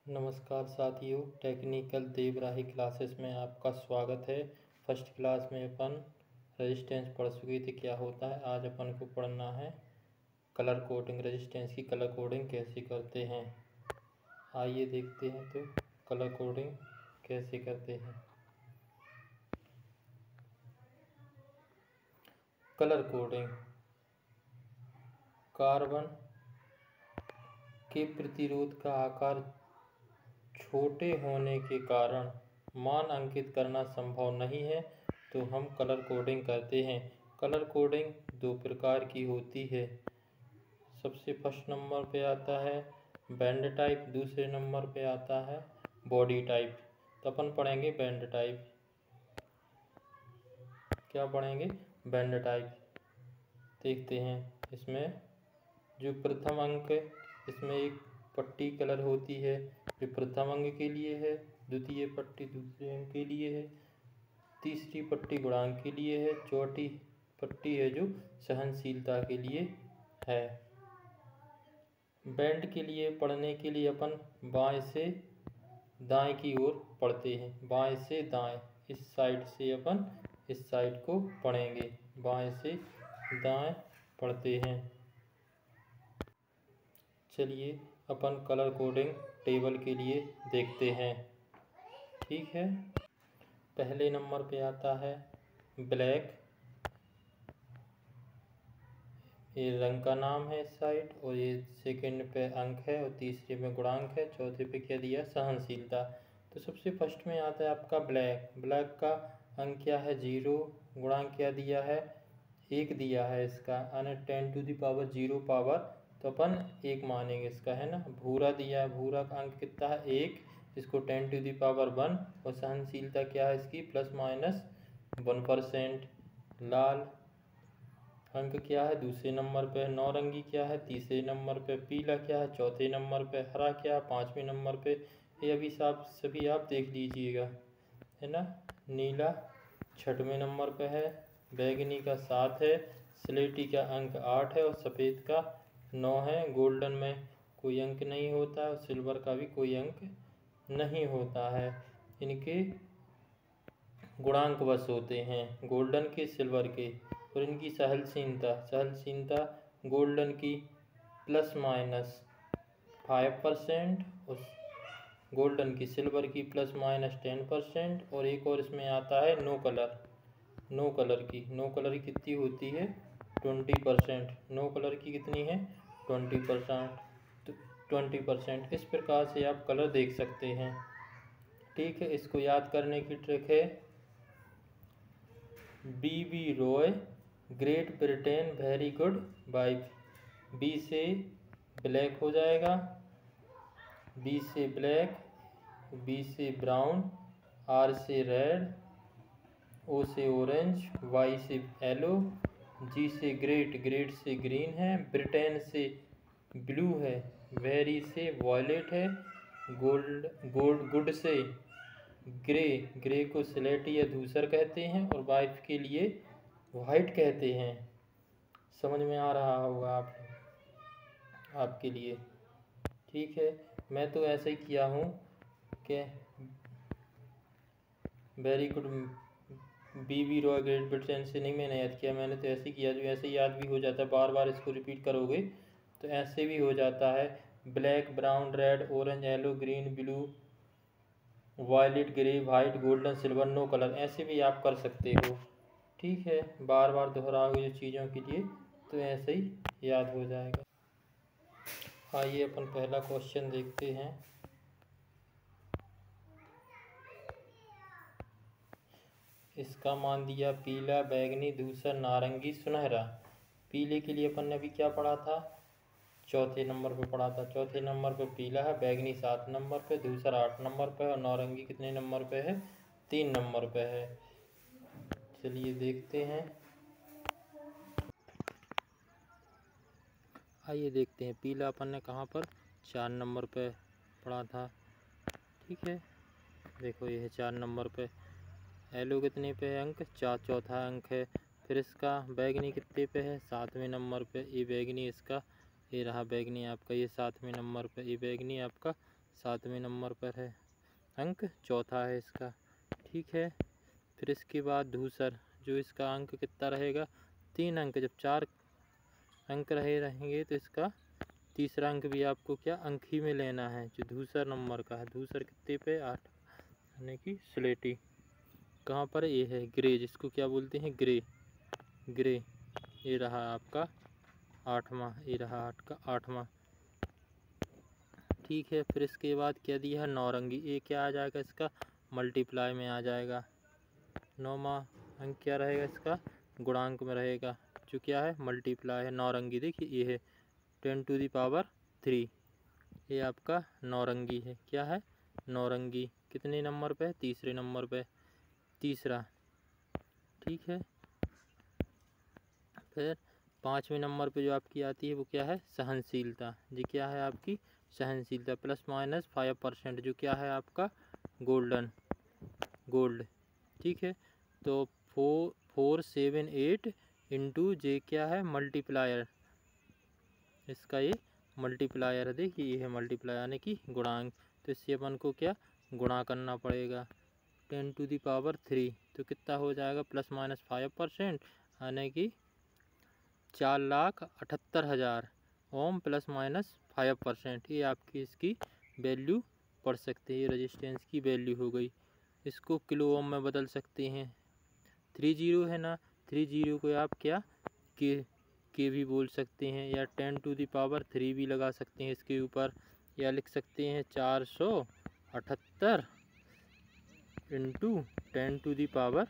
नमस्कार साथियों, technical देवराही classes में आपका स्वागत है। फर्स्ट क्लास में अपन रेजिस्टेंस पढ़ चुके थे, क्या होता है। आज अपन को पढ़ना है कलर कोडिंग। रेजिस्टेंस की कलर कोडिंग कैसे करते हैं, आइए देखते हैं। तो कलर कोडिंग कैसे करते हैं। कलर कोडिंग कार्बन के प्रतिरोध का आकार छोटे होने के कारण मान अंकित करना संभव नहीं है, तो हम कलर कोडिंग करते हैं। कलर कोडिंग दो प्रकार की होती है। सबसे फर्स्ट नंबर पे आता है बैंड टाइप, दूसरे नंबर पे आता है बॉडी टाइप। तो अपन पढ़ेंगे बैंड टाइप। क्या पढ़ेंगे? Band type. देखते हैं इसमें जो प्रथम अंक है, इसमें एक पट्टी कलर होती है जो प्रथम अंक के लिए है, द्वितीय पट्टी दूसरे अंक के लिए है, तीसरी पट्टी गुणांक के लिए है, चौथी पट्टी है जो सहनशीलता के लिए है। बैंड के लिए पढ़ने के लिए अपन बाएं से दाएं की ओर पढ़ते हैं। बाएं से दाएं, इस साइड से अपन इस साइड को पढ़ेंगे। बाएं से दाएं पढ़ते हैं। चलिए अपन कलर कोडिंग टेबल के लिए देखते हैं। ठीक है, पहले नंबर पे आता है ब्लैक, ये रंग का नाम है इस साइड, और ये सेकंड पे अंक है और तीसरे में गुणांक है, चौथे पे क्या दिया? सहनशीलता। तो सबसे फर्स्ट में आता है आपका ब्लैक। ब्लैक का अंक क्या है? 0। गुणांक क्या दिया है? 1 दिया है इसका, यानी 10⁻0 पावर, तो अपन 1 मानेंगे इसका, है ना। भूरा दिया है, भूरा का अंक कितना है? 1, इसको 10⁻1, और सहनशीलता क्या है इसकी? ±1%। लाल अंक क्या है? दूसरे नंबर पे। नौरंगी क्या है? तीसरे नंबर पे। पीला क्या है? चौथे नंबर पे। हरा क्या है? 5वें नंबर पे। ये अभी सभी आप देख लीजिएगा, है ना। नीला 6वें नंबर पे है, बैगनी का 7 है, स्लेटी का अंक 8 है और सफ़ेद का 9 है। गोल्डन में कोई अंक नहीं होता है और सिल्वर का भी कोई अंक नहीं होता है। इनके गुणांक बस होते हैं, गोल्डन के, सिल्वर के। और इनकी सहनशीलता गोल्डन की ±5% और गोल्डन की, सिल्वर की ±10%। और एक और इसमें आता है नो कलर की। नो कलर की कितनी होती है? 20%। नो कलर की कितनी है? 20%। इस प्रकार से आप कलर देख सकते हैं। ठीक है, इसको याद करने की ट्रिक है B.B. Roy, great Britain, very good wife. B से ब्लैक हो जाएगा, B से ब्लैक, B से ब्राउन, R से रेड, O से ऑरेंज, Y से येलो, G से ग्रेट से ग्रीन है, ब्रिटेन से ब्लू है, वेरी से वॉयलेट है, गुड से ग्रे को स्लेटी या धूसर कहते हैं, और वाइफ के लिए वाइट कहते हैं। समझ में आ रहा होगा आपके लिए। ठीक है, मैं तो ऐसे ही किया हूँ कि very good B.B. Roy, great Britain से नहीं मैंने याद किया, मैंने तो ऐसे ही किया, जो ऐसे याद भी हो जाता है। बार बार इसको रिपीट करोगे तो ऐसे भी हो जाता है। Black, brown, red, orange, yellow, green, blue, violet, grey, white, golden, silver, no colour, ऐसे भी आप कर सकते हो। ठीक है, बार बार दोहराओगे जो चीज़ों के लिए तो ऐसे ही याद हो जाएगा। आइए अपन पहला क्वेश्चन देखते हैं। इसका मान दिया पीला, बैगनी, धूसर, नारंगी, सुनहरा। पीले के लिए अपन ने अभी क्या पढ़ा था? चौथे नंबर पे पढ़ा था। चौथे नंबर पे पीला है, बैगनी 7 नंबर पे, धूसर 8 नंबर पे, और नारंगी कितने नंबर पे है? 3 नंबर पे है। चलिए देखते हैं। आइए देखते हैं, पीला अपन ने कहाँ पर? 4 नंबर पे पढ़ा था। ठीक है, देखो ये है 4 नंबर पे। येलो कितने पे है अंक? चौथा अंक है। फिर इसका बैगनी कितने पे है? 7वें नंबर पे। ये बैगनी इसका, ये रहा बैगनी आपका, ये 7वें नंबर पे। ये बैगनी आपका 7वें नंबर पर है, अंक चौथा है इसका। ठीक है, फिर इसके बाद धूसर, जो इसका अंक कितना रहेगा 3 अंक। जब 4 अंक रहेंगे तो इसका तीसरा अंक भी आपको क्या अंक ही में लेना है, जो धूसर नंबर का है। धूसर कितने पे 8, यानी कि स्लेटी। कहाँ पर ये है ग्रे, जिसको क्या बोलते हैं ग्रे, ग्रे। ये रहा आपका 8वां, ये रहा 8 का 8वां। ठीक है, फिर इसके बाद क्या दिया है नौरंगी। ये क्या आ जाएगा इसका मल्टीप्लाई में आ जाएगा। 9वां अंक क्या रहेगा इसका गुणांक में रहेगा, जो क्या है मल्टीप्लाई है। नौरंगी देखिए ये है 10⁻³ ये आपका नौरंगी है। क्या है नौरंगी। कितने नंबर पे, तीसरे नंबर पे, तीसरा। ठीक है, फिर 5वें नंबर पे जो आपकी आती है वो क्या है सहनशीलता। जी क्या है आपकी सहनशीलता, ±5%, जो क्या है आपका गोल्ड। ठीक है, तो 478 इंटू जे क्या है मल्टीप्लायर, इसका ये मल्टीप्लायर है। देखिए ये है मल्टीप्लायर यानी कि गुणांक। तो इससे अपन को क्या गुणा करना पड़ेगा 10⁻³ तो कितना हो जाएगा ±5%, यानी कि 4,78,000 ओम ±5%। ये आपकी इसकी वैल्यू पढ़ सकते हैं। ये रेजिस्टेंस की वैल्यू हो गई। इसको किलो ओम में बदल सकते हैं। 30 है ना, 30 को आप क्या के भी बोल सकते हैं, या 10⁻³ भी लगा सकते हैं इसके ऊपर, या लिख सकते हैं 478 इंटू 10⁻³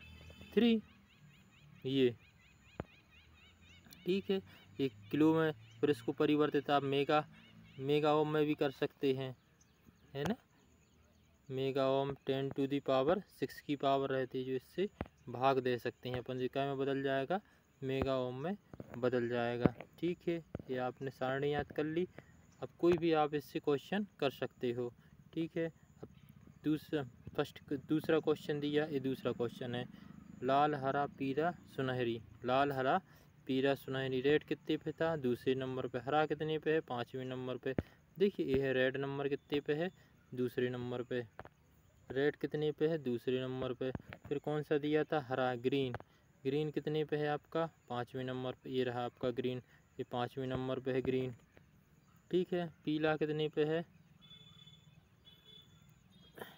ये। ठीक है, ये किलो में, फिर इसको परिवर्तित आप मेगा ओम में भी कर सकते हैं, है ना। मेगा ओम 10⁻6 की पावर रहती है, जो इससे भाग दे सकते हैं अपन। क्या में बदल जाएगा मेगा ओम में बदल जाएगा। ठीक है, ये आपने सारणी याद कर ली। अब कोई भी आप इससे क्वेश्चन कर सकते हो। ठीक है, अब दूसरा क्वेश्चन दिया, ये दूसरा क्वेश्चन है लाल हरा पीला सुनहरी। लाल हरा पीला सुनहरी, रेड कितने पे था दूसरे नंबर पे, हरा कितने पे है 5वें नंबर पे। देखिए ये है रेड नंबर कितने पे है दूसरे नंबर पे, रेड कितने पे है दूसरे नंबर पे। फिर कौन सा दिया था हरा, ग्रीन कितने पे है आपका 5वें नंबर पे, ये रहा आपका ग्रीन, ये 5वें नंबर पे है ग्रीन। ठीक है, पीला कितने पे है,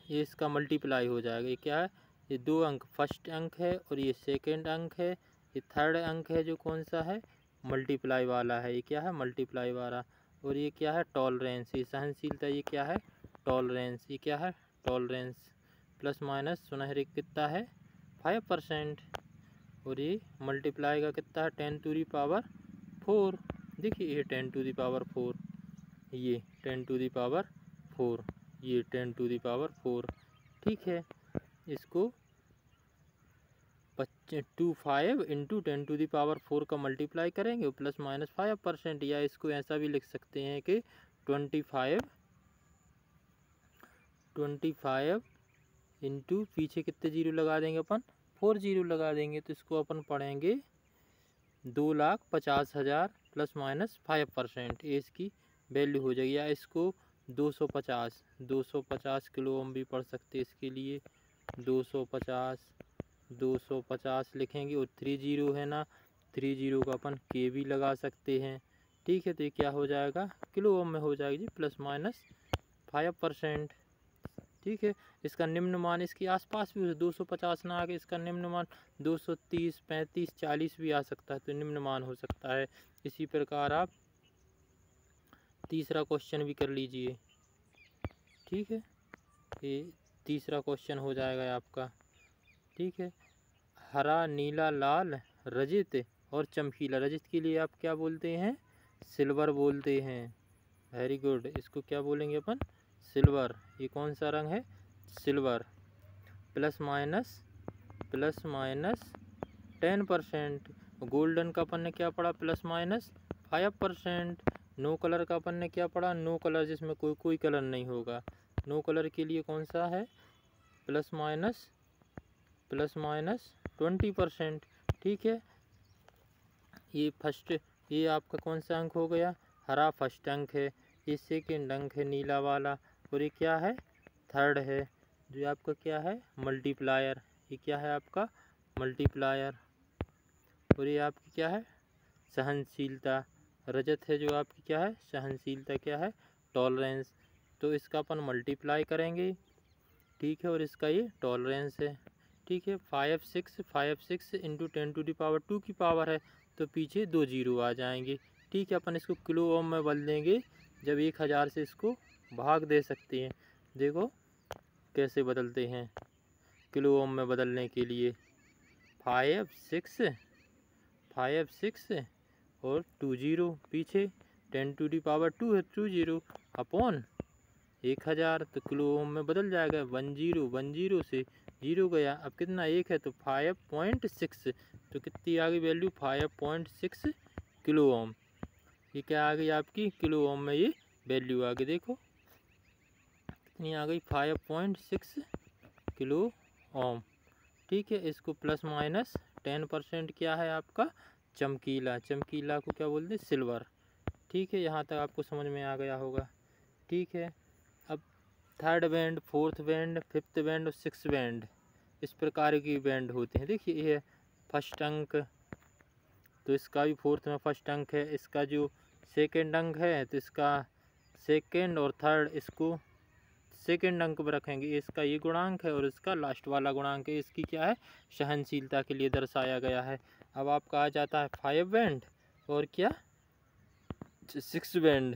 ये इसका मल्टीप्लाई हो जाएगा। ये क्या है, ये 2 अंक फर्स्ट अंक है और ये सेकंड अंक है। ये थर्ड अंक है जो कौन सा है मल्टीप्लाई वाला है, ये क्या है मल्टीप्लाई वाला। और ये क्या है टॉलरेंस, ये सहनशीलता, ये क्या है टॉलरेंस, ये क्या है टॉलरेंस। प्लस माइनस सुनहरे कितना है 5%, और ये मल्टीप्लाई का कितना है 10⁻⁴। देखिए ये 10⁻⁴, ये 10⁻⁴, ये 10⁻⁴। ठीक है, इसको 25 इंटू 10⁻⁴ का मल्टीप्लाई करेंगे प्लस माइनस 5%, या इसको ऐसा भी लिख सकते हैं कि 25 इंटू पीछे कितने जीरो लगा देंगे अपन 4 जीरो लगा देंगे। तो इसको अपन पढ़ेंगे 2,50,000 प्लस माइनस 5%, ये इसकी वैल्यू हो जाएगी। या इसको 250 किलो ओम भी पढ़ सकते हैं। इसके लिए 250 लिखेंगे, और 30 है ना, 30 का अपन के भी लगा सकते हैं। ठीक है, तो ये क्या हो जाएगा किलो ओम में हो जाएगी जी प्लस माइनस 5%। ठीक है, इसका निम्न मान इसके आसपास भी 250 ना आके इसका निम्न मान 230, 35, 40 भी आ सकता है, तो निम्न मान हो सकता है। इसी प्रकार आप तीसरा क्वेश्चन भी कर लीजिए। ठीक है, ये तीसरा क्वेश्चन हो जाएगा आपका। ठीक है, हरा नीला लाल रजित और चमकीला। रजित के लिए आप क्या बोलते हैं सिल्वर बोलते हैं। वेरी गुड, इसको क्या बोलेंगे अपन सिल्वर। ये कौन सा रंग है सिल्वर। Plus minus 10%। गोल्डन का अपन ने क्या पढ़ा प्लस माइनस 5%। नो कलर का अपन ने क्या पढ़ा नो कलर, जिसमें कोई कलर नहीं होगा। नो कलर के लिए कौन सा है प्लस माइनस 20%। ठीक है, ये आपका कौन सा अंक हो गया हरा फर्स्ट अंक है, ये सेकेंड अंक है नीला वाला, और ये क्या है, थर्ड है जो आपका क्या है, मल्टीप्लायर। ये क्या है आपका, मल्टीप्लायर। और ये आपकी क्या है, सहनशीलता। रजत है जो आपकी क्या है, सहनशीलता क्या है, टॉलरेंस। तो इसका अपन मल्टीप्लाई करेंगे, ठीक है, और इसका ये टॉलरेंस है, ठीक है। 5 6 इंटू 10⁻² की पावर है, तो पीछे 2 जीरो आ जाएंगे, ठीक है। अपन इसको किलो ओम में बदल देंगे, जब 1000 से इसको भाग दे सकते हैं। देखो कैसे बदलते हैं किलो ओम में बदलने के लिए। 5 6 और 2 जीरो पीछे, 10⁻² है, 2 जीरो अपॉन 1000, तो किलो ओम में बदल जाएगा। 1 जीरो से जीरो गया, अब कितना, 1 है, तो 5.6, तो कितनी आ गई वैल्यू, 5.6 किलो ओम। ये क्या आ गई आपकी, किलो ओम में ये वैल्यू आ गई। देखो कितनी आ गई, 5.6 किलो ओम, ठीक है। इसको प्लस माइनस 10% क्या है आपका, चमकीला। चमकीला को क्या बोलते हैं, सिल्वर, ठीक है। यहाँ तक आपको समझ में आ गया होगा, ठीक है। अब third band, fourth band, fifth band और सिक्स बैंड, इस प्रकार की बैंड होते हैं। देखिए ये फर्स्ट अंक, तो इसका भी फोर्थ में फर्स्ट अंक है। इसका जो सेकेंड अंक है, तो इसका सेकेंड और थर्ड इसको सेकेंड अंक पर रखेंगे। इसका ये गुणांक है और इसका लास्ट वाला गुणांक है। इसकी क्या है, सहनशीलता के लिए दर्शाया गया है। अब आपका आ जाता है 5 बैंड और क्या, 6 बैंड।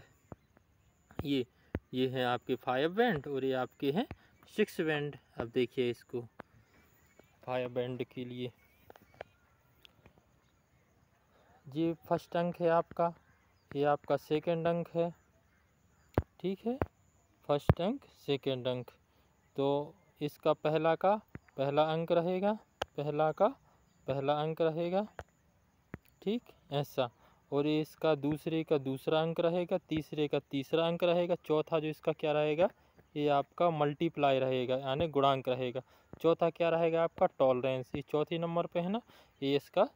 ये है आपके 5 बैंड और ये आपके हैं 6 बैंड। अब देखिए इसको 5 बैंड के लिए, ये फर्स्ट अंक है आपका, ये आपका सेकेंड अंक है, ठीक है। फर्स्ट अंक, सेकेंड अंक, तो इसका पहला का पहला अंक रहेगा, पहला का पहला अंक रहेगा, ठीक, ऐसा। और ये इसका दूसरे का दूसरा अंक रहेगा, तीसरे का तीसरा अंक रहेगा, चौथा जो इसका क्या रहेगा, ये आपका मल्टीप्लाई रहेगा, यानी गुणांक रहेगा। चौथा क्या रहेगा आपका, टॉलरेंस। ये चौथे नंबर पे है ना, ये इसका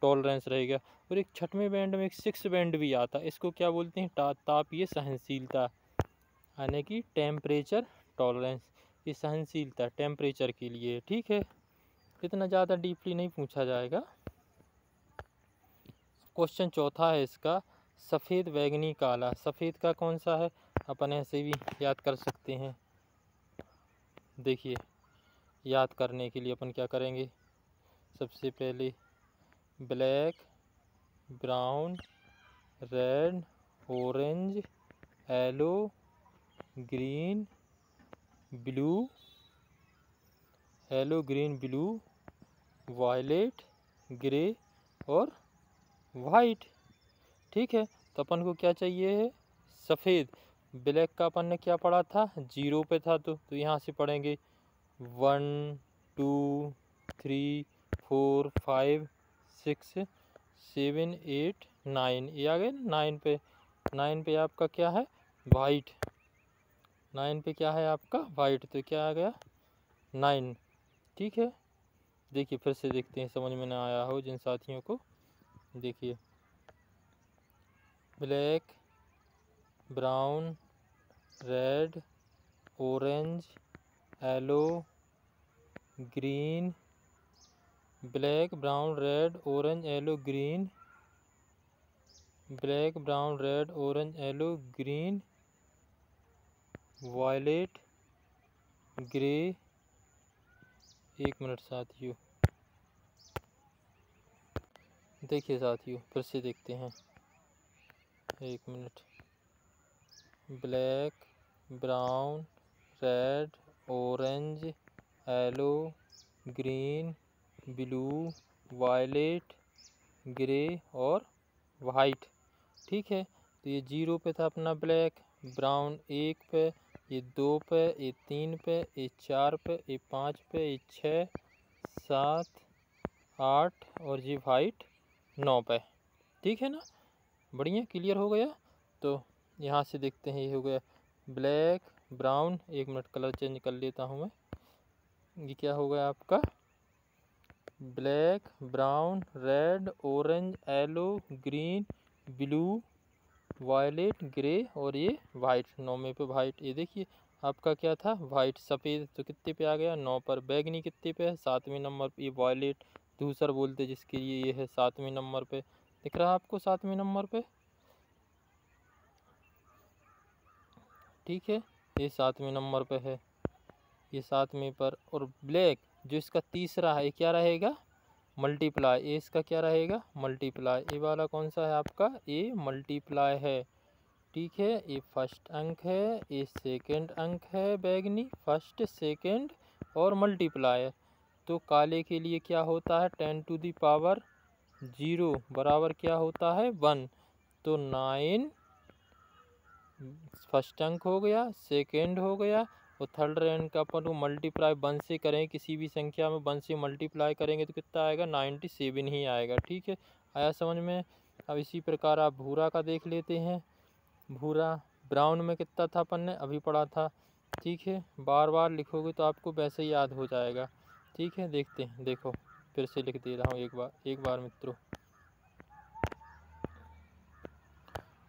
टॉलरेंस रहेगा। और एक छठवें बैंड में एक 6 बैंड भी आता है, इसको क्या बोलते हैं, तापीय सहनशीलता, यानी कि टेम्परेचर टॉलरेंस। ये सहनशीलता टेम्परेचर के लिए, ठीक है। इतना ज़्यादा डीपली नहीं पूछा जाएगा। क्वेश्चन चौथा है इसका, सफ़ेद, बैगनी, काला। सफ़ेद का कौन सा है, अपन ऐसे भी याद कर सकते हैं। देखिए याद करने के लिए अपन क्या करेंगे, सबसे पहले black, brown, red, orange, yellow, green, blue, yellow, green, blue, violet, grey और वाइट, ठीक है। तो अपन को क्या चाहिए है, सफ़ेद। ब्लैक का अपन ने क्या पढ़ा था, 0 पे था, तो यहाँ से पढ़ेंगे 1 2 3 4 5 6 7 8 9, ये आ गए 9 पे। 9 पे आपका क्या है, वाइट। 9 पे क्या है आपका, वाइट, तो क्या आ गया 9, ठीक है। देखिए फिर से देखते हैं, समझ में ना आया हो जिन साथियों को। देखिए black, brown, red, orange, yellow, green, black, brown, red, orange, yellow, green, black, brown, red, orange, yellow, green, violet, grey. एक मिनट साथियों, देखिए साथियों फिर से देखते हैं, एक minute. Black, brown, red, orange, yellow, green, blue, violet, grey और वाइट, ठीक है। तो ये 0 पे था अपना ब्लैक, ब्राउन 1 पे, ये 2 पे, ये 3 पे, ये 4 पे, ये 5 पे, ये 6 7 8 और ये वाइट 9 पे, ठीक है ना। बढ़िया क्लियर हो गया। तो यहाँ से देखते हैं, ये हो गया ब्लैक, ब्राउन। एक मिनट कलर चेंज कर लेता हूँ मैं। ये क्या हो गया आपका, black, brown, red, orange, yellow, green, blue, violet, grey और ये वाइट, 9वें पे वाइट। ये देखिए आपका क्या था, वाइट सफ़ेद, तो कितने पे आ गया 9 पर। बैगनी कितने पे है 7वें नंबर पे। ये वायलेट धूसर बोलते जिसके लिए, ये है 7वें नंबर पे। दिख रहा है आपको 7वें नंबर पे, ठीक है, ये 7वें नंबर पे है, ये 7वें पर। और ब्लैक जो इसका तीसरा है, ये क्या रहेगा, मल्टीप्लाई। ये इसका क्या रहेगा, मल्टीप्लाई। ये वाला कौन सा है आपका, ये मल्टीप्लाई है, ठीक है। ये फर्स्ट अंक है, ये सेकंड अंक है बैगनी, फर्स्ट सेकंड और मल्टीप्लाई है। तो काले के लिए क्या होता है, 10 टू दी पावर 0 बराबर क्या होता है 1। तो 9 फर्स्ट अंक हो गया, सेकंड हो गया, और थर्ड रैंक का अपन को मल्टीप्लाई 1 से करें, किसी भी संख्या में 1 से मल्टीप्लाई करेंगे तो कितना आएगा, 97 ही आएगा, ठीक है। आया समझ में। अब इसी प्रकार आप भूरा का देख लेते हैं। भूरा ब्राउन में कितना था अपन ने अभी पढ़ा था, ठीक है। बार बार लिखोगे तो आपको वैसे ही याद हो जाएगा, ठीक है। देखते हैं, देखो फिर से लिख दे रहा हूँ एक बार मित्रों,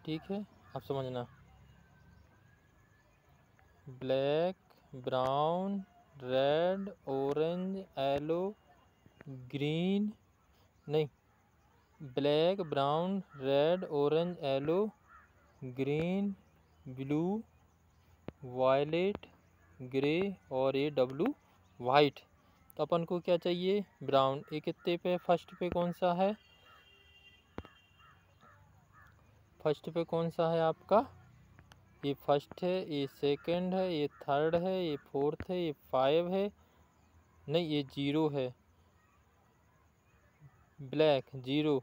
ठीक है। आप समझना, black, brown, red, orange, yellow, green, नहीं, black, brown, red, orange, yellow, green, blue, violet, grey और ये डब्लू वाइट। तो अपन को क्या चाहिए, ब्राउन। ये कितने पे, फर्स्ट पे कौन सा है, फर्स्ट पे कौन सा है आपका, ये फर्स्ट है, ये सेकंड है, ये थर्ड है, ये फोर्थ है, ये 5 है, नहीं ये 0 है। Black 0,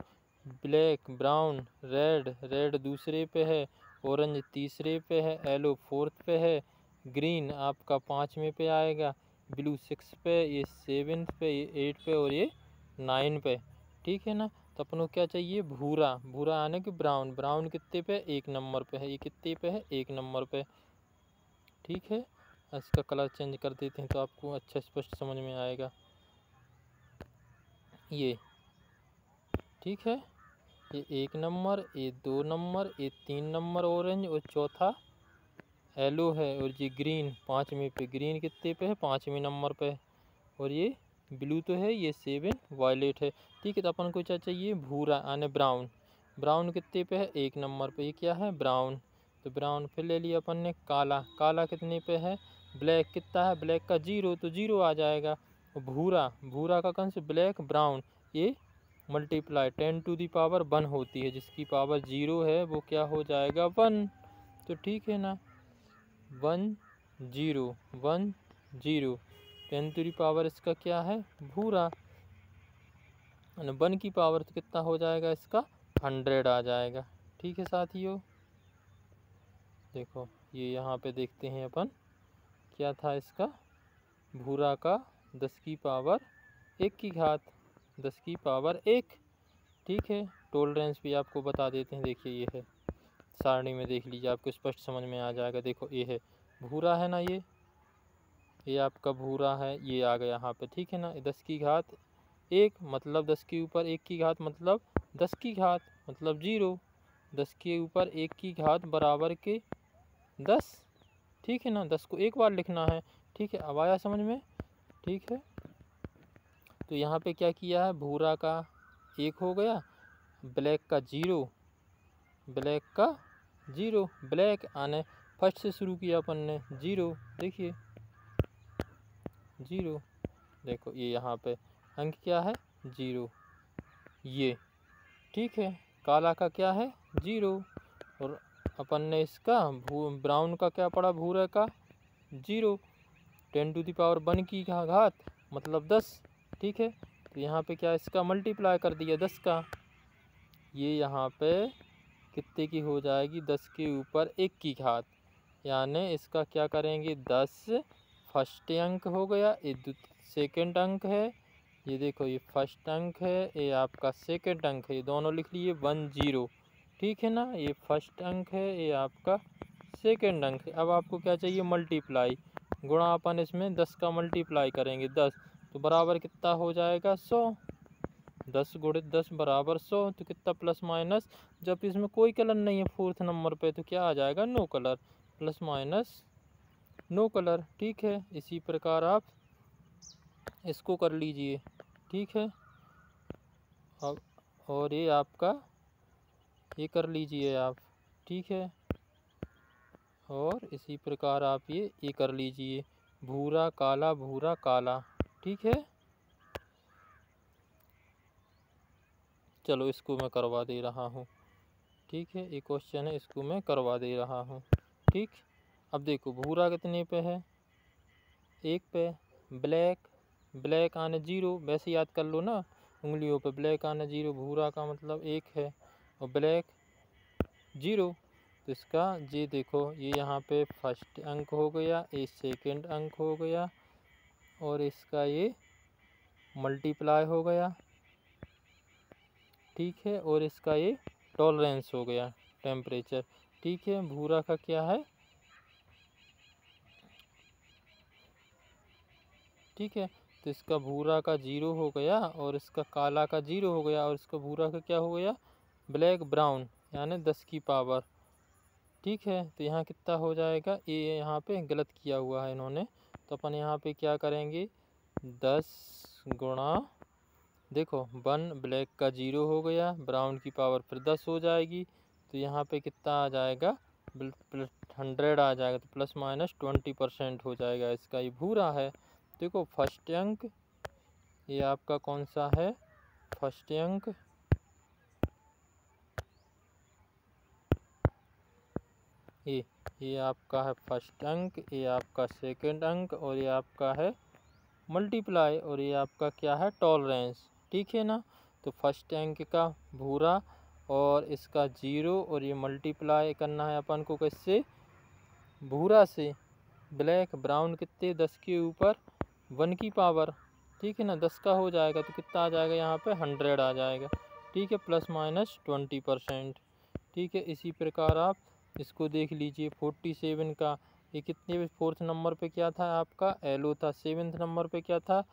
black, brown, red, red दूसरे पे है, ऑरेंज तीसरे पे है, येलो फोर्थ पे है, ग्रीन आपका 5वें पे आएगा, ब्लू 6 पे, ये 7 पे, ये 8 पे और ये 9 पे, ठीक है ना। तो अपन को क्या चाहिए, भूरा। भूरा आने के ब्राउन, ब्राउन कितने पे 1 नंबर पे है, ये कितने पे है 1 नंबर पे, ठीक है। इसका कलर चेंज कर देते हैं तो आपको अच्छा स्पष्ट समझ में आएगा, ये ठीक है। ये 1 नंबर, ये 2 नंबर, ये 3 नंबर ऑरेंज और चौथा येलो है, और ये ग्रीन 5वें पे। ग्रीन कितने पे है 5वें नंबर पे, और ये ब्लू तो है, ये 7 वायलेट है, ठीक है। तो अपन को क्या चाहिए, भूरा आने ब्राउन। ब्राउन कितने पे है 1 नंबर पे, ये क्या है ब्राउन। तो ब्राउन फिर ले लिया अपन ने। काला, काला कितने पे है, ब्लैक कितना है, ब्लैक का 0, तो 0 आ जाएगा। और भूरा, भूरा का कौन से, ब्लैक, ब्राउन, ये मल्टीप्लाई 10 टू दी पावर 1 होती है, जिसकी पावर 0 है वो क्या हो जाएगा 1। तो ठीक है ना, 1 0 1 0, 10 टू दी पावर इसका क्या है भूरा, 1 की पावर तो कितना हो जाएगा इसका 100 आ जाएगा, ठीक है साथियों। देखो ये यहाँ पे देखते हैं अपन, क्या था इसका, भूरा का 10 की पावर 1 की घात, 10 की पावर 1, ठीक है। टॉलरेंस भी आपको बता देते हैं, देखिए ये है सारणी में, देख लीजिए आपको स्पष्ट समझ में आ जाएगा। देखो ये है भूरा है ना, ये आपका भूरा है, ये आ गया यहाँ पे, ठीक है ना। 10 की घात 1 मतलब 10 के ऊपर 1 की घात मतलब 10 की घात मतलब 0, 10 के ऊपर 1 की घात बराबर के 10, ठीक है ना। 10 को एक बार लिखना है, ठीक है। अब आया समझ में, ठीक है। तो यहाँ पे क्या किया है, भूरा का 1 हो गया, ब्लैक का 0, ब्लैक का 0, ब्लैक आने फर्स्ट से शुरू किया अपन ने 0, देखिए 0, देखो ये यहाँ पे अंक क्या है 0, ये ठीक है। काला का क्या है 0, और अपन ने इसका ब्राउन का क्या पड़ा, भूरे का 0, 10 टू दी पावर 1 की घात मतलब 10, ठीक है। तो यहाँ पे क्या इसका मल्टीप्लाई कर दिया 10 का, ये यहाँ पे कितने की हो जाएगी 10 के ऊपर 1 की घात, यानी इसका क्या करेंगे 10 फर्स्ट अंक हो गया, ये सेकंड अंक है, ये देखो ये फर्स्ट अंक है, ये आपका सेकंड अंक है, ये दोनों लिख लिए 1 0, ठीक है ना। ये फर्स्ट अंक है, ये आपका सेकंड अंक है। अब आपको क्या चाहिए, मल्टीप्लाई, गुणा अपन इसमें 10 का मल्टीप्लाई करेंगे 10, तो बराबर कितना हो जाएगा 100, 10 गुणित 10 बराबर 100। तो कितना प्लस माइनस, जब इसमें कोई कलर नहीं है फोर्थ नंबर पे तो क्या आ जाएगा, no colour, plus minus no colour. ठीक है, इसी प्रकार आप इसको कर लीजिए। ठीक है, अब और ये आपका ये कर लीजिए आप। ठीक है, और इसी प्रकार आप ये कर लीजिए, भूरा काला भूरा काला। ठीक है, चलो इसको मैं करवा दे रहा हूँ। ठीक है, एक क्वेश्चन है, इसको मैं करवा दे रहा हूँ। ठीक, अब देखो भूरा कितने पे है, 1 पे। ब्लैक, ब्लैक आने 0, वैसे याद कर लो ना उंगलियों पे, ब्लैक आने 0, भूरा का मतलब 1 है और ब्लैक 0। तो इसका ये देखो, ये यहाँ पे फर्स्ट अंक हो गया, ये सेकंड अंक हो गया, और इसका ये मल्टीप्लाई हो गया। ठीक है, और इसका ये टॉलरेंस हो गया, टेम्परेचर। ठीक है, भूरा का क्या है, ठीक है, तो इसका भूरा का 0 हो गया और इसका काला का 0 हो गया, और इसका भूरा का क्या हो गया, ब्लैक ब्राउन, यानी 10 की पावर। ठीक है, तो यहाँ कितना हो जाएगा, ये यहाँ पे गलत किया हुआ है इन्होंने, तो अपन यहाँ पे क्या करेंगे, 10 गुणा, देखो 1, ब्लैक का 0 हो गया, ब्राउन की पावर फिर 10 हो जाएगी, तो यहाँ पे कितना आ जाएगा, 100 आ जाएगा, तो प्लस माइनस 20% हो जाएगा, इसका ये भूरा है। देखो फर्स्ट अंक ये आपका कौन सा है, फर्स्ट अंक, ये आपका है फर्स्ट अंक, ये आपका सेकंड अंक, और ये आपका है मल्टीप्लाई, और ये आपका क्या है, टॉलरेंस। ठीक है ना, तो फर्स्ट अंक का भूरा और इसका 0, और ये मल्टीप्लाई करना है अपन को किससे, भूरा से, ब्लैक ब्राउन कितने 10 के ऊपर 1 की पावर। ठीक है ना, 10 का हो जाएगा तो कितना आ जाएगा, यहाँ पे 100 आ जाएगा। ठीक है, प्लस माइनस 20%। ठीक है, इसी प्रकार आप इसको देख लीजिए, 47 का ये कितने फोर्थ नंबर पे क्या था आपका, एलो था, 7th नंबर पे क्या था,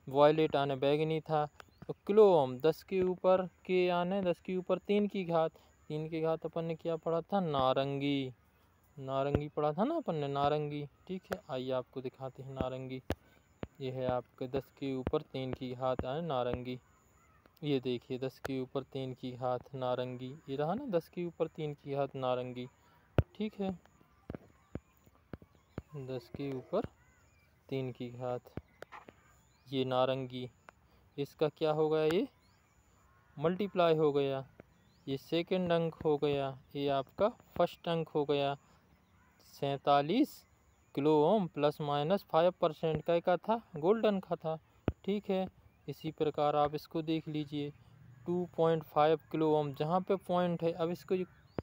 वॉयलेट आने बैगनी था। तो किलो ओम 10 के ऊपर के आने 10 के ऊपर 3 की घात, 3 की घात अपन ने क्या पढ़ा था, नारंगी, नारंगी पढ़ा था ना अपन ने, नारंगी। ठीक है, आइए आपको दिखाते हैं नारंगी। ये है आपके 10 के ऊपर 3 की घात आए नारंगी, ये देखिए 10 के ऊपर 3 की घात नारंगी, ये रहा ना 10 के ऊपर 3 की घात नारंगी। ठीक है, 10 के ऊपर 3 की घात ये नारंगी, इसका क्या हो गया, ये मल्टीप्लाई हो गया, ये सेकंड अंक हो गया, ये आपका फर्स्ट अंक हो गया, 47 किलो ओम, प्लस माइनस 5% का था, गोल्डन का था। ठीक है, इसी प्रकार आप इसको देख लीजिए, 2.5 किलो ओम, जहाँ पे पॉइंट है, अब इसको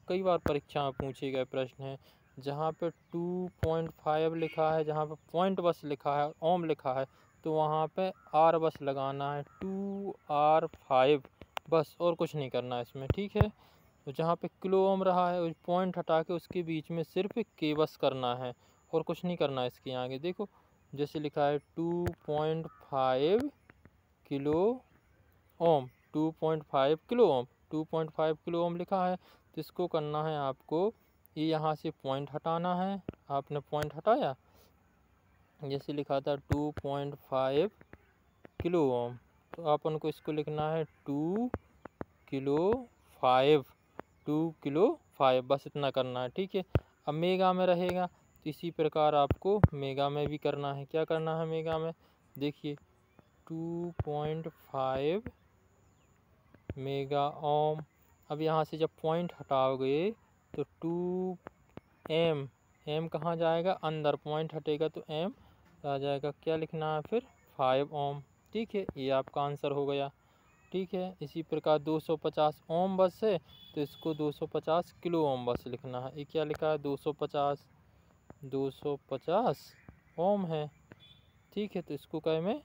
कई बार परीक्षा में पूछे गए प्रश्न है, जहाँ पे 2.5 लिखा है, जहाँ पे पॉइंट बस लिखा है, ओम लिखा है, तो वहाँ पे आर बस लगाना है, 2R5 बस, और कुछ नहीं करना है इसमें। ठीक है, तो जहाँ पे किलो ओम रहा है उस पॉइंट हटा के उसके बीच में सिर्फ के बस करना है, और कुछ नहीं करना है इसके आगे। देखो जैसे लिखा है 2.5 kilo ohm, 2.5 kilo ohm, 2.5 kilo ohm लिखा है, तो इसको करना है आपको, ये यहाँ से पॉइंट हटाना है, आपने पॉइंट हटाया, जैसे लिखा था 2.5 किलो ओम, तो अपन को इसको लिखना है 2 किलो 5, 2 किलो 5, बस इतना करना है। ठीक है, अब मेगा में रहेगा, तो इसी प्रकार आपको मेगा में भी करना है। क्या करना है मेगा में, देखिए 2.5 मेगा ओम, अब यहाँ से जब पॉइंट हटाओगे तो 2 एम, एम कहाँ जाएगा, अंदर, पॉइंट हटेगा तो एम आ जाएगा, क्या लिखना है फिर, 5 ओम। ठीक है, ये आपका आंसर हो गया। ठीक है, इसी प्रकार 250 ओम बस है, तो इसको 250 किलो ओम बस लिखना है। ये क्या लिखा है, 250 ओम है। ठीक है, तो इसको क्या में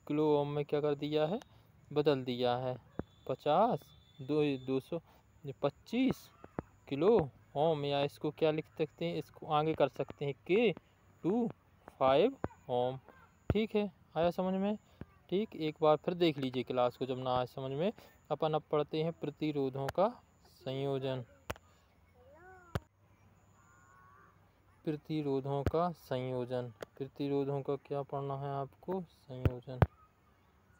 किलो ओम में क्या कर दिया है, बदल दिया है, 225 किलो ओम, या इसको क्या लिख सकते हैं, इसको आगे कर सकते हैं K 25 ओम। ठीक है, आया समझ में। ठीक, एक बार फिर देख लीजिए क्लास को जब ना आए समझ में। अपन अब पढ़ते हैं प्रतिरोधों का संयोजन। प्रतिरोधों का संयोजन, प्रतिरोधों का क्या पढ़ना है आपको? संयोजन।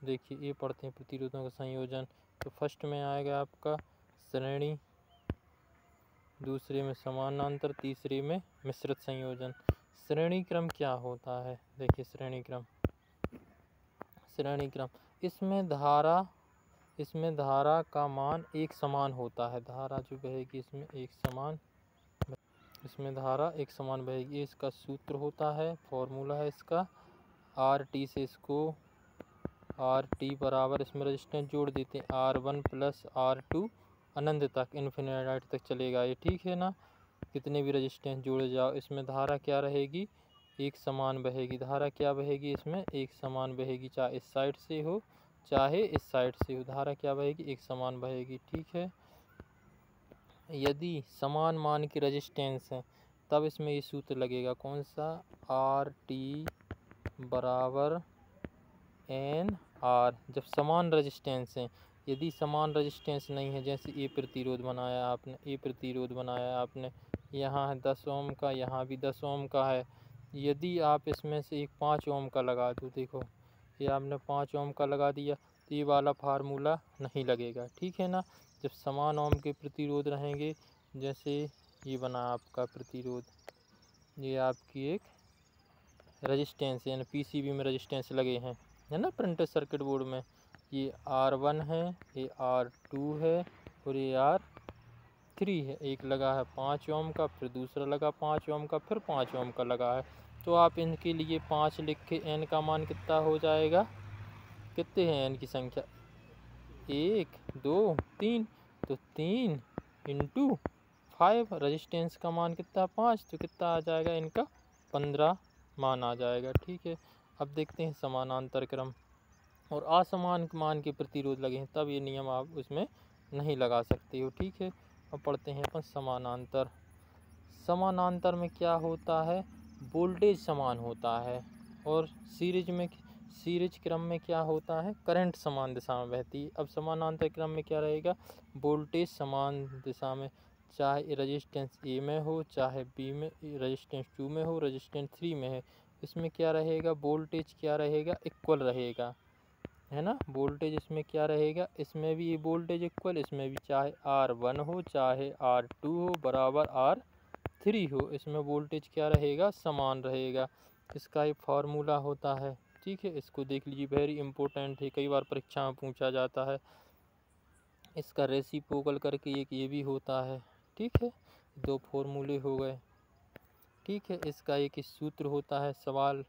देखिए ये पढ़ते हैं प्रतिरोधों का संयोजन। तो फर्स्ट में आएगा आपका श्रेणी, दूसरे में समानांतर, तीसरे में मिश्रित संयोजन। श्रेणी क्रम क्या होता है? देखिए श्रेणी क्रम, श्रेणी क्रम इसमें धारा का मान एक समान होता है। धारा जो बहेगी इसमें एक समान, इसमें धारा एक समान बहेगी। इसका सूत्र होता है, फॉर्मूला है इसका RT से इसको RT बराबर इसमें रेजिस्टेंस जोड़ देते हैं R1 प्लस R2 अनंत तक, इन्फिनिटी तक चलेगा ये, ठीक है ना। कितने भी रेजिस्टेंस जोड़े जाओ, इसमें धारा क्या रहेगी? एक समान बहेगी। धारा क्या बहेगी इसमें? एक समान बहेगी, चाहे इस साइड से हो चाहे इस साइड से हो, धारा क्या बहेगी? एक समान बहेगी, ठीक है। यदि समान मान की रेजिस्टेंस है तब इसमें ये सूत्र लगेगा, कौन सा? RT बराबर NR, जब समान रेजिस्टेंस है। यदि समान रेजिस्टेंस नहीं है, जैसे ये प्रतिरोध बनाया आपने, ये प्रतिरोध बनाया आपने, यहाँ है 10 ओम का, यहाँ भी 10 ओम का है। यदि आप इसमें से एक 5 ओम का लगा दो, देखो ये आपने 5 ओम का लगा दिया, तो ये वाला फार्मूला नहीं लगेगा, ठीक है ना। जब समान ओम के प्रतिरोध रहेंगे, जैसे ये बना आपका प्रतिरोध, ये आपकी एक रेजिस्टेंस यानी PCB में रेजिस्टेंस लगे हैं, है ना, प्रिंटेड सर्किट बोर्ड में। ये R1 है, ये R2 है और ये R3 है। एक लगा है 5 ओम का, फिर दूसरा लगा 5 ओम का, फिर 5 ओम का लगा है। तो आप इनके लिए 5 लिख के n का मान कितना हो जाएगा? कितने हैं n की संख्या? 1 2 3, तो 3 इंटू 5, रेजिस्टेंस का मान कितना? 5, तो कितना आ जाएगा इनका? 15 मान आ जाएगा, ठीक है। अब देखते हैं समानांतर क्रम। और असमान मान के प्रतिरोध लगे हैं तब ये नियम आप उसमें नहीं लगा सकते हो, ठीक है। अब पढ़ते हैं अपन समानांतर। समानांतर में क्या होता है? वोल्टेज समान होता है। और सीरीज क्रम में क्या होता है? करंट समान दिशा में बहती है। अब समानांतर क्रम में क्या रहेगा? वोल्टेज समान दिशा में, चाहे रेजिस्टेंस A में हो, चाहे B में, रेजिस्टेंस 2 में हो, रेजिस्टेंस 3 में है, इसमें क्या रहेगा? वोल्टेज क्या रहेगा? इक्वल रहेगा, है ना। वोल्टेज इसमें क्या रहेगा? इसमें भी ये वोल्टेज इक्वल, इसमें भी, चाहे R1 हो चाहे R2 हो बराबर R3 हो, इसमें वोल्टेज क्या रहेगा? समान रहेगा। इसका एक फार्मूला होता है, ठीक है। इसको देख लीजिए, वेरी इंपॉर्टेंट है, कई बार परीक्षा में पूछा जाता है। इसका रेसिप्रोकल करके एक ये भी होता है, ठीक है। 2 फॉर्मूले हो गए, ठीक है। इसका एक सूत्र होता है, सवाल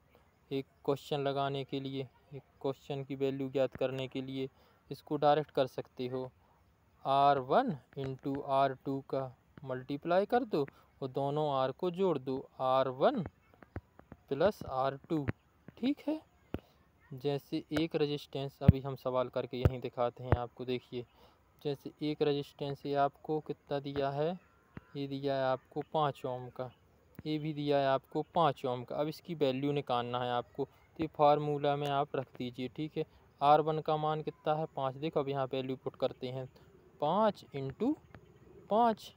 एक क्वेश्चन लगाने के लिए, एक क्वेश्चन की वैल्यू ज्ञात करने के लिए इसको डायरेक्ट कर सकते हो। R1 इंटू R2 का मल्टीप्लाई कर दो और दोनों R को जोड़ दो, R1 प्लस R2, ठीक है। जैसे एक रेजिस्टेंस, अभी हम सवाल करके यहीं दिखाते हैं आपको, देखिए। जैसे एक रेजिस्टेंस ये आपको कितना दिया है? ये दिया है आपको 5 ओम का, ये भी दिया है आपको 5 ओम का। अब इसकी वैल्यू निकालना है आपको, तो ये फार्मूला में आप रख दीजिए, ठीक है। R1 का मान कितना है? 5। देखो अब यहाँ वैल्यू पुट करते हैं, 5 इंटू 5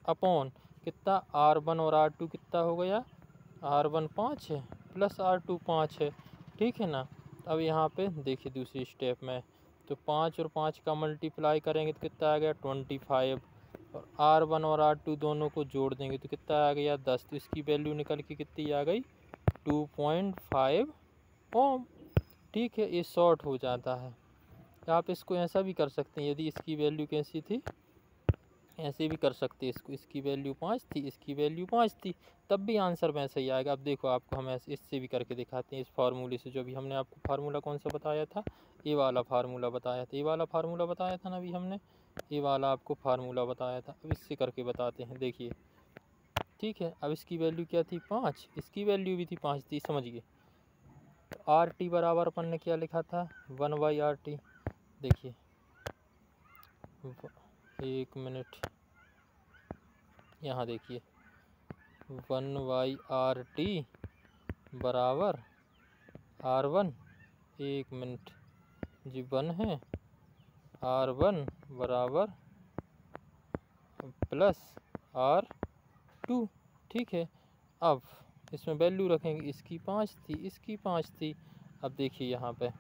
अपॉन कितना? R1 और R2 कितना हो गया? R1 5 है प्लस R2 5 है, ठीक है ना। अब यहाँ पे देखिए दूसरी स्टेप में, तो 5 और 5 का मल्टीप्लाई करेंगे तो कितना आ गया? 25। और R1 और R2 दोनों को जोड़ देंगे तो कितना आ गया? 10। तो इसकी वैल्यू निकल के कितनी आ गई? 2.5 ओम, ठीक है। ये शॉर्ट हो जाता है। आप इसको ऐसा भी कर सकते हैं, यदि इसकी वैल्यू कैसी थी, ऐसे भी कर सकते हैं इसको, इसकी वैल्यू 5 थी, इसकी वैल्यू 5 थी, तब भी आंसर वैसे ही आएगा। अब देखो आपको हम ऐसे इससे भी करके दिखाते हैं, इस फार्मूले से। जो भी हमने आपको फार्मूला कौन सा बताया था? ये वाला फार्मूला बताया था, ये वाला फार्मूला बताया था ना अभी हमने, ये वाला आपको फार्मूला बताया था। अब इससे करके बताते हैं, देखिए, ठीक है। अब इसकी वैल्यू क्या थी? 5, इसकी वैल्यू भी थी 5 थी, समझिए। तो RT बराबर अपन ने क्या लिखा था? 1/RT। देखिए 1 मिनट, यहाँ देखिए 1/RT बराबर R1 एक मिनट जी, 1 है, R1 बराबर प्लस R2। ठीक है, अब इसमें वैल्यू रखेंगे, इसकी 5 थी, इसकी 5 थी। अब देखिए यहाँ पे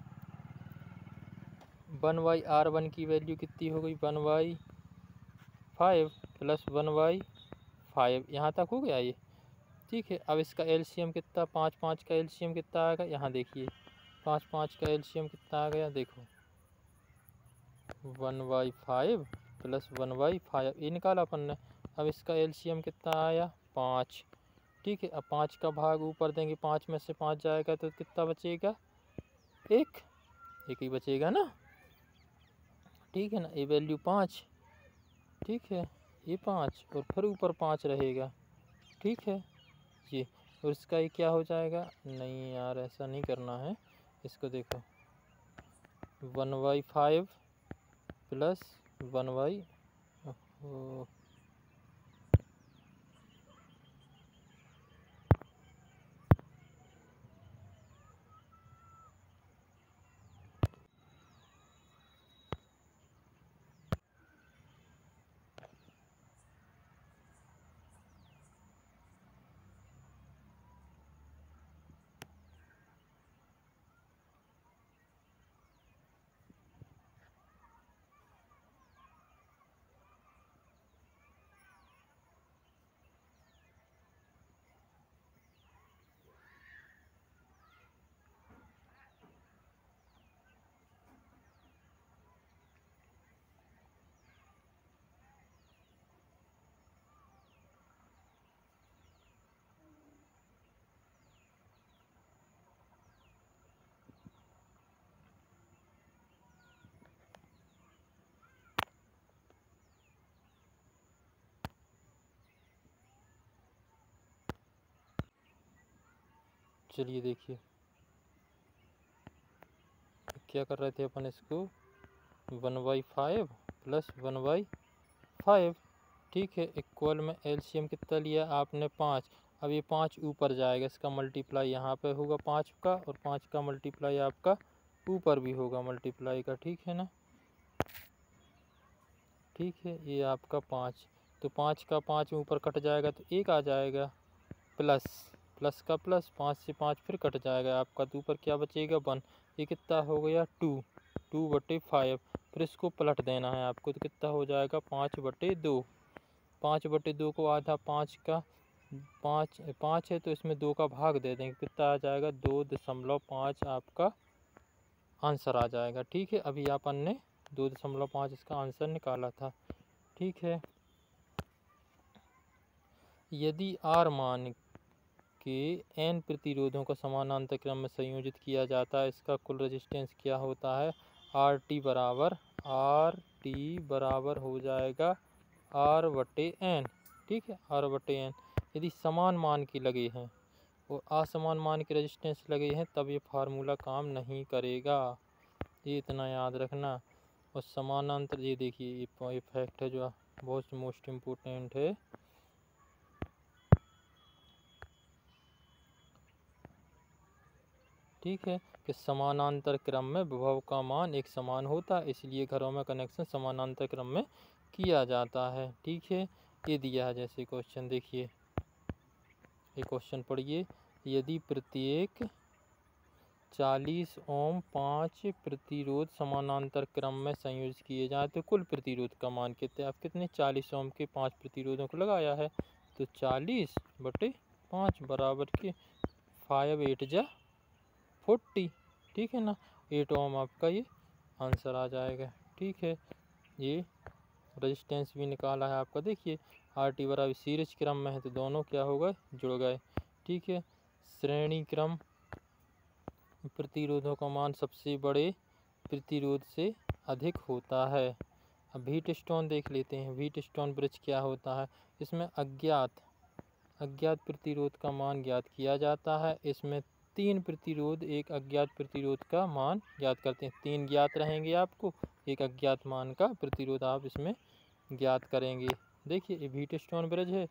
1/R1 की वैल्यू कितनी हो गई, 1/5 प्लस 1/5, यहाँ तक हो गया ये। ठीक है, अब इसका एलसीएम कितना, 5 का एलसीएम कितना आएगा, यहाँ देखिए 5 का एलसीएम कितना आ गया, देखो 1/5 प्लस 1/5 ये निकाला अपन ने। अब इसका एलसीएम कितना आया, 5। ठीक है, अब 5 का भाग ऊपर देंगे, 5 में से 5 जाएगा तो कितना बचेगा, एक ही बचेगा ना। ठीक है ना, ये वैल्यू 5। ठीक है, ये 5 और फिर ऊपर 5 रहेगा। ठीक है ये, और इसका ये क्या हो जाएगा, नहीं यार ऐसा नहीं करना है, इसको देखो 1/5 प्लस 1/, चलिए देखिए क्या कर रहे थे अपन, इसको 1/5 प्लस 1/5। ठीक है, इक्वल में एलसीएम कितना लिया आपने, 5। अब ये 5 ऊपर जाएगा, इसका मल्टीप्लाई यहाँ पे होगा 5 का, और 5 का मल्टीप्लाई आपका ऊपर भी होगा मल्टीप्लाई का। ठीक है ना, ठीक है, ये आपका 5, तो 5 का 5 ऊपर कट जाएगा तो 1 आ जाएगा, प्लस का प्लस, 5 से 5 फिर कट जाएगा आपका, तो ऊपर क्या बचेगा, 1। ये कितना हो गया, 2/5। फिर इसको पलट देना है आपको, तो कितना हो जाएगा, 5/2। 5/2 को आधा 5 का 5 है, तो इसमें 2 का भाग दे देंगे, कितना आ जाएगा, 2.5 आपका आंसर आ जाएगा। ठीक है, अभी अपन ने 2.5 इसका आंसर निकाला था। ठीक है, यदि R मान के n प्रतिरोधों को समानांतर क्रम में संयोजित किया जाता है, इसका कुल रेजिस्टेंस क्या होता है, RT बराबर हो जाएगा R/n। ठीक है, R/n। यदि समान मान के लगे हैं और असमान मान के रेजिस्टेंस लगे हैं तब ये फार्मूला काम नहीं करेगा, ये इतना याद रखना। और समानांतर, ये देखिए ये फैक्ट है जो बहुत मोस्ट इम्पोर्टेंट है। ठीक है, कि समानांतर क्रम में विभव का मान एक समान होता है, इसलिए घरों में कनेक्शन समानांतर क्रम में किया जाता है। ठीक है, ये दिया है जैसे क्वेश्चन, देखिए ये क्वेश्चन पढ़िए, यदि प्रत्येक 40 ओम 5 प्रतिरोध समानांतर क्रम में संयोजित किए जाए तो कुल प्रतिरोध का मान कितने, आप कितने 40 ओम के 5 प्रतिरोधों को लगाया है, तो 40/5 बराबर के 5 8 जा 40। ठीक है ना, 8 ओम आपका ये आंसर आ जाएगा। ठीक है, ये रेजिस्टेंस भी निकाला है आपका, देखिए RT बराबर सीरीज क्रम में है तो दोनों क्या हो गए, जुड़ गए। ठीक है, श्रेणी क्रम प्रतिरोधों का मान सबसे बड़े प्रतिरोध से अधिक होता है। अब व्हीट स्टोन देख लेते हैं, व्हीट स्टोन ब्रिज क्या होता है, इसमें अज्ञात प्रतिरोध का मान ज्ञात किया जाता है। इसमें 3 प्रतिरोध एक अज्ञात प्रतिरोध का मान ज्ञात करते हैं, 3 ज्ञात रहेंगे आपको, एक अज्ञात मान का प्रतिरोध आप इसमें ज्ञात करेंगे। देखिए ये व्हीट स्टोन ब्रिज है,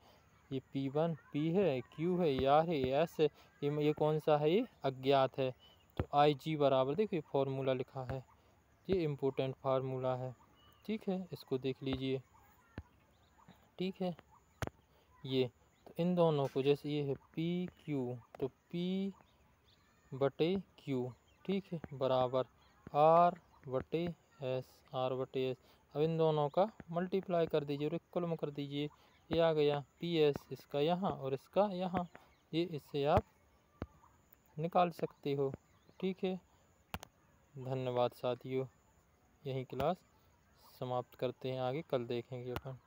ये P1 P है, Q है, R है, S है, ये कौन सा है, ये अज्ञात है। तो आई जी बराबर, देखिए फॉर्मूला लिखा है, ये इम्पोर्टेंट फार्मूला है, ठीक है, इसको देख लीजिए, ठीक है। ये तो इन दोनों को, जैसे ये है पी क्यू, तो पी बटे क्यू, ठीक है, बराबर आर बटे एस, आर बटे एस। अब इन दोनों का मल्टीप्लाई कर दीजिए और इक्वल में कर दीजिए, ये आ गया पी एस, इसका यहाँ और इसका यहाँ, ये इससे आप निकाल सकते हो, ठीक है। धन्यवाद साथियों, यही क्लास समाप्त करते हैं, आगे कल देखेंगे अपन।